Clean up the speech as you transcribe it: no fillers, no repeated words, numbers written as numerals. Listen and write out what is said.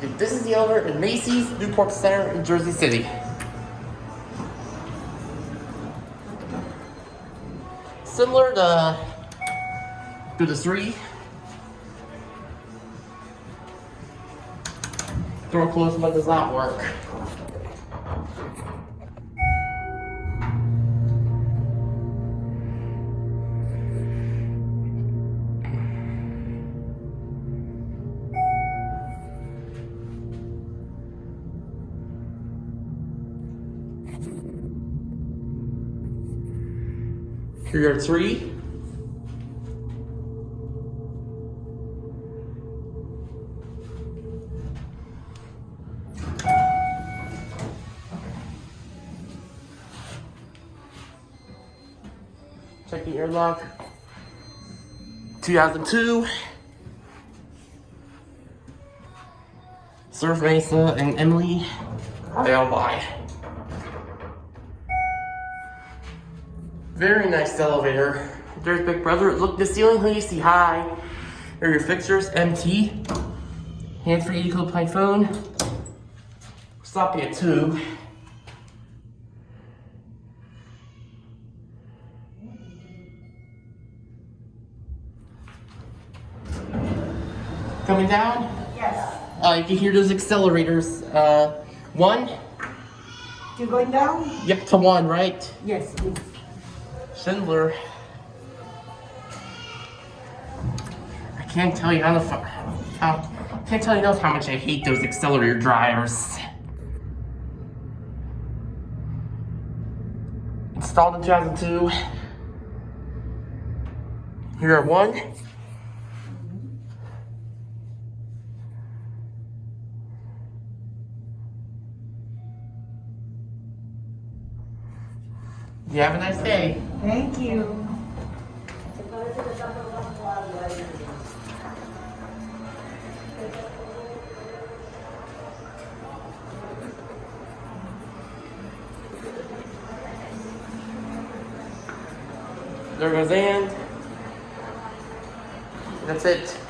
This is the elevator in Macy's, Newport Centre in Jersey City. Similar to the 3. Door closed but does not work. Here are 3. Check the interlock. 2002. Surf Mesa and Emilee. They all buy. Very nice elevator. There's Big Brother. Look, the ceiling who you see high. There are your fixtures, MT. Hand-free eco-plane phone. Stopping at 2. Coming down? Yes. You can hear those accelerators. 1. You're going down? Yep, to 1, right? Yes, please. Schindler. I can't tell you enough how much I hate those accelerator dryers. Installed in 2002. Here are 1. You have a nice day. Thank you. There goes Ann. That's it.